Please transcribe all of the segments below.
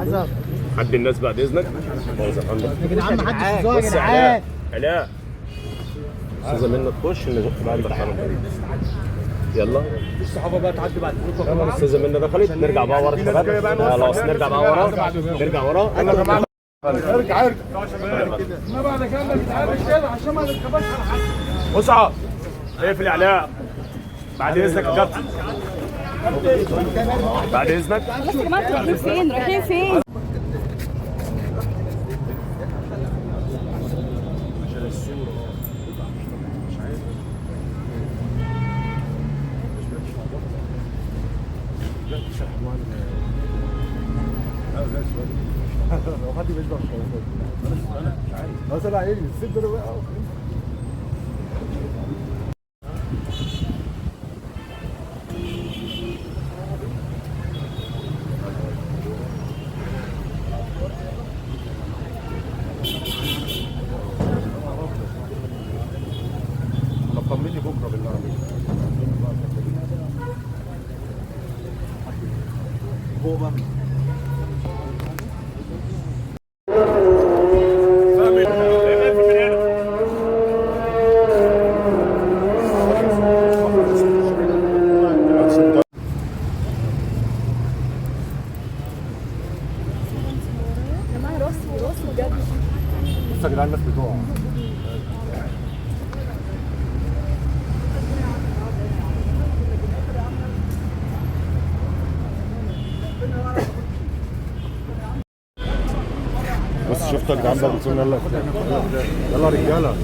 عزب عدي الناس بعد اذنك. مؤاخذة يا فندم. يا جدعان ما حدش يزوق يا جدعان. علاء استاذه منى تخش نزق بعد دخلهم. يلا الصحافه بقى تعدي بعد يلا الاستاذه منى دخلت، نرجع بقى ورا الشباب. خلاص نرجع بقى ورا، نرجع ورا. يلا يا جماعه ارجع ما بعد كده ما تتعبش كده عشان ما نتخبطش على حد. مصعب اقفل يا علاء بعد اذنك يا كابتن. بعد اذنك. بس يا جماعه رايحين فين؟ رايحين فين؟ لو حد بيشبع الشوكولاته انا مش عارف بس انا عيني الست ده بقى طمني بكره بالله عليك. هو بقى بص يا جدعان الناس بتوع بص شفتوا يا جدعان بقى بتصون. يلا يلا رجاله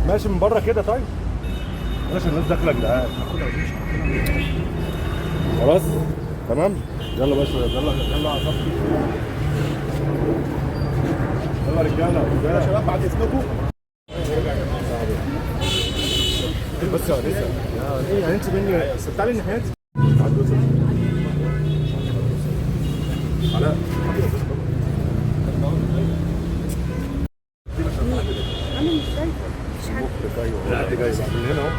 ماشي من بره كده. طيب بلاش الناس داخله يا جدعان. خلاص تمام. يلا باشا يلا يلا على صف. يلا رجاله يا شباب بعد اذنكم. بس يا لسه يعني انت مني تعالي الناحيتي. علاء عامل ازاي؟ مش عارف. لا دي جاي من هنا اهو.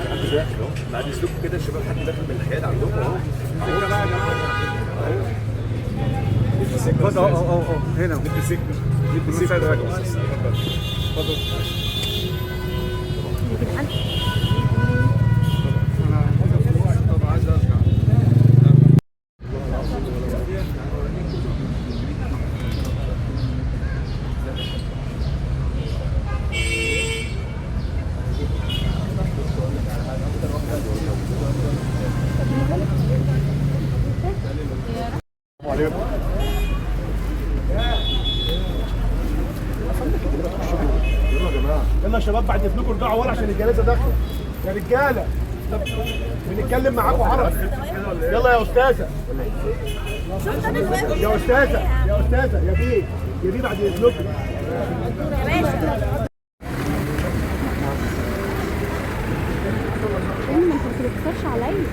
حد داخل اهو. بعد اسلوبكم كده الشباب حد داخل من الناحيه دي عندكم اهو. هنا بقى يا جماعه اتفضل اهو هنا ندي سكه ندي سكه. اتفضل يا جدعان انا عايز ارجع. عليكم. يلا يا جماعه يلا يا شباب بعد اذنكم ارجعوا ورا عشان الجنازه داخله يا رجاله. طب بنتكلم معاكم عربي. يلا يا استاذه يا استاذه يا استاذه يا بيه يا بيه بعد اذنكم يا باشا. ما انت ما تكسرش عليا.